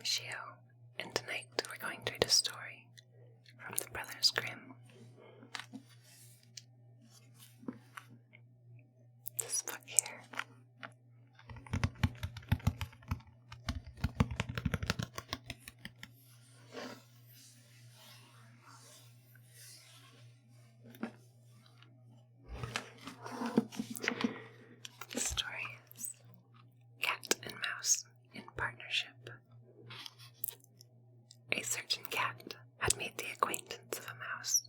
Michio, and tonight we're going to read a story from the Brothers Grimm. This book here. The story is Cat and Mouse in Partnership. A certain cat had made the acquaintance of a mouse,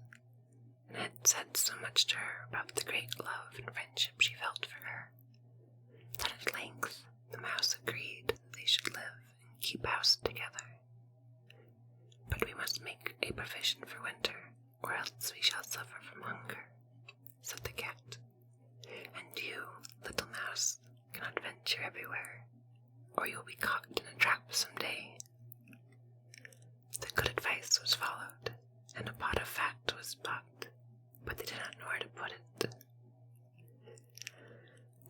and had said so much to her about the great love and friendship she felt for her, that at length the mouse agreed that they should live and keep house together. "But we must make a provision for winter, or else we shall suffer from hunger," said the cat. "And you, little mouse, cannot venture everywhere, or you will be caught in a trap some day." The good advice was followed, and a pot of fat was bought, but they did not know where to put it.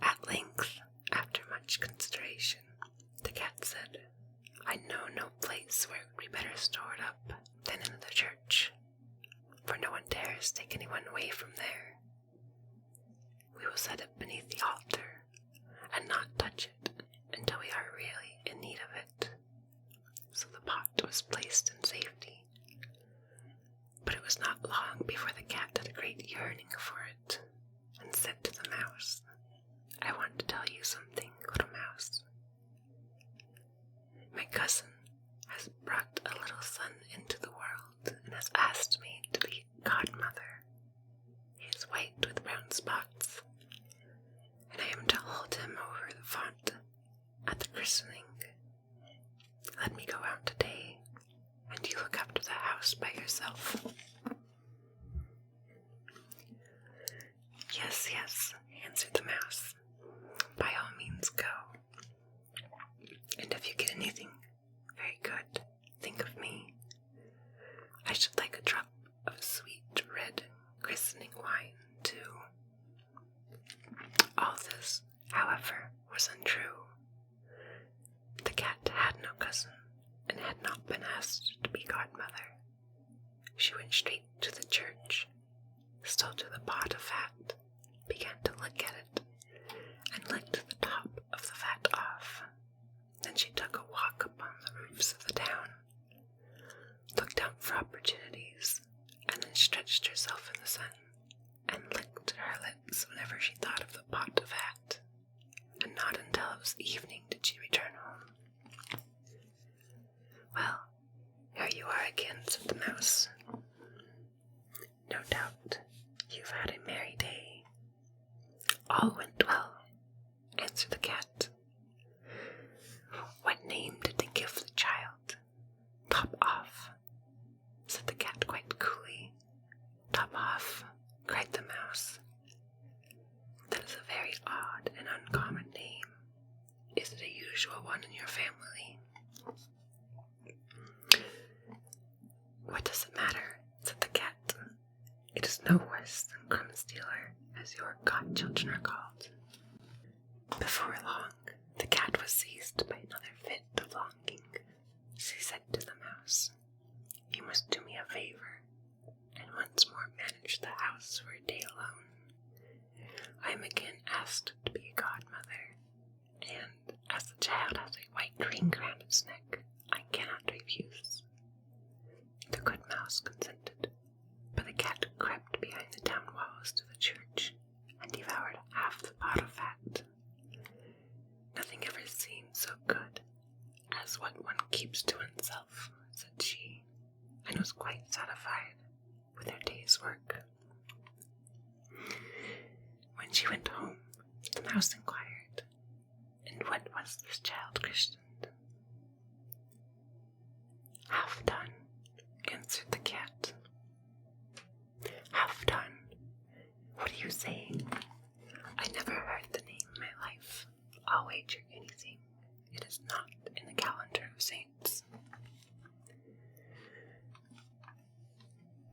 At length, after much consideration, the cat said, "I know no place where it would be better stored up than in the church, for no one dares take anyone away from there. We will set it beneath the altar, and not touch it until we are really in need of it." So the pot was placed in safety. But it was not long before the cat had a great yearning for it, and said to the mouse, "I want to tell you something, little mouse. My cousin has brought a little son into the world, and has asked me to be godmother. He is white with brown spots, and I am to hold him over the font at the christening. Let me go out today, and you look after the house by yourself." "Yes, yes," answered the mouse. "By all means go. And if you get anything very good, think of me. I should like a drop of sweet red christening wine, too." All this, however, was untrue. The cat had no cousin, and had not been asked to be godmother. She went straight to the church, stole to the pot of fat, began to look at it, and licked the top of the fat off. Then she took a walk upon the roofs of the town, looked out for opportunities, and then stretched herself in the sun, and licked her lips whenever she thought of the pot of fat, and not until it was evening did she return home. "Well, here you are again," said the mouse. "No doubt you've had a merry day." "All went well," answered the cat. "What name did they give the child?" "Top off," said the cat quite coolly. "Top off," cried the mouse. "That is a very odd and uncommon name. Is it a usual one in your family?" "What does it matter?" said the cat. "It is no worse than Crumb Stealer, as your godchildren are called." Before long, the cat was seized by another fit of longing. She said to the mouse, "You must do me a favor, and once more manage the house for a day alone. I am again asked to be a godmother, and as the child has a white ring round its neck, I cannot refuse." The good mouse consented, but the cat crept behind the town walls to the church, and devoured half the pot of fat. "Nothing ever seemed so good as what one keeps to oneself," said she, and was quite satisfied with her day's work. When she went home, the mouse inquired, "And what was this child christened?" "Half done," answered the cat. "Half done? What are you saying? I never heard the name in my life. I'll wager anything it is not in the calendar of saints."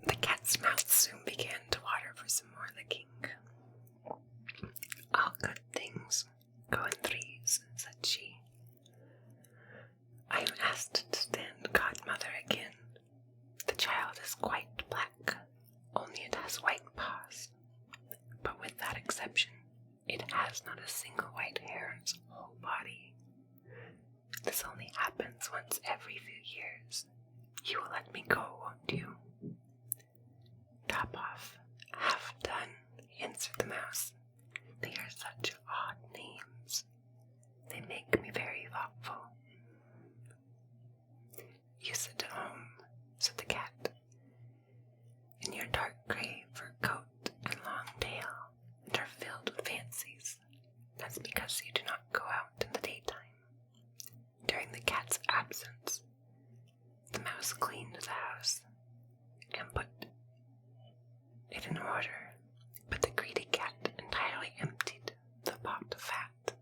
The cat's mouth soon began to water for some more licking. "All good things go in threes," said she. "I am asked asked to stand godmother again. The child is quite black, only it has white paws. But with that exception, it has not a single white hair on its whole body. This only happens once every few years. You will let me go, won't you? Top off. Half done, answered the mouse. They are such odd names. They make me very thoughtful. You sit at home, said the cat, in your dark gray fur coat and long tail, and are filled with fancies. That's because you do not go out in the daytime. During the cat's absence, the mouse cleaned the house and put it in order, but the greedy cat entirely emptied the pot of fat.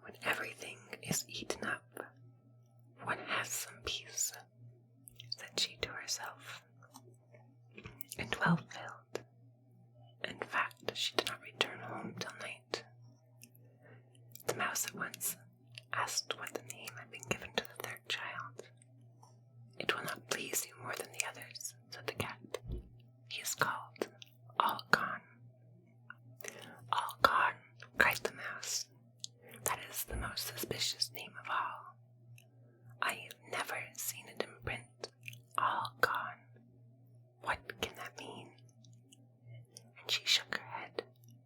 When everything is eaten up, one has some peace, said she to herself, and well filled. In fact, she did not return home till night. The mouse at once asked what the name had been given to the third child. It will not please you more than the others, said the cat. He is called All Gone. All Gone, cried the mouse. That is the most suspicious name of all. I have never seen it in print. All gone. What can that mean? And she shook her head,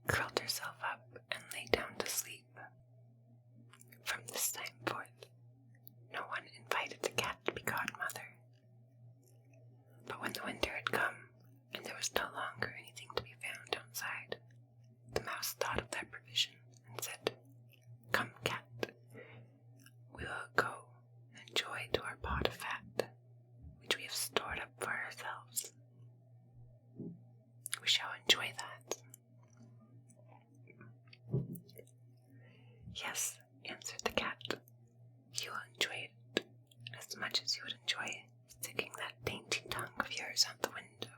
curled herself up, and lay down to sleep. From this time forth, no one invited the cat to be godmother. But when the winter had come, and there was no longer anything to be found outside, the mouse thought of that provision and said, Come, cat, we will go and enjoy to our pot of fat, which we have stored up for ourselves. We shall enjoy that. Yes, answered the cat. You will enjoy it as much as you would enjoy sticking that dainty tongue of yours out the window.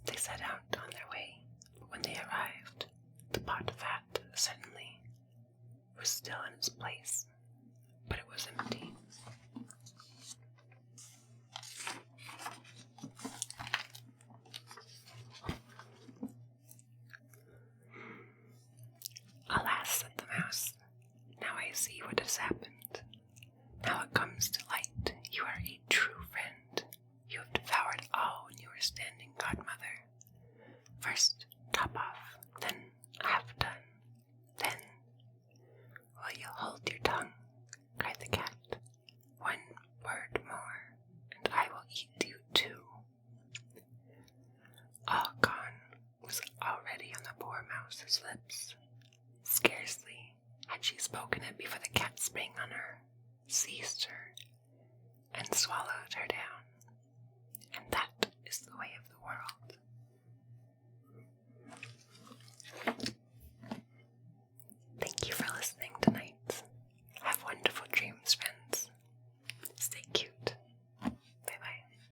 They set out on their way, but when they arrived, the pot of fat certainly was still in its place, but it was empty. Alas, said the mouse, now I see what has happened. Now it comes to light. You are a true friend. You have devoured all when you were standing godmother. First, top off, then half done, then... Will you hold your tongue? Cried the cat. One word more, and I will eat you too. All Gone was already on the poor mouse's lips. Scarcely had she spoken it before the cat sprang on her, seized her, and swallowed her down. And that is the way of the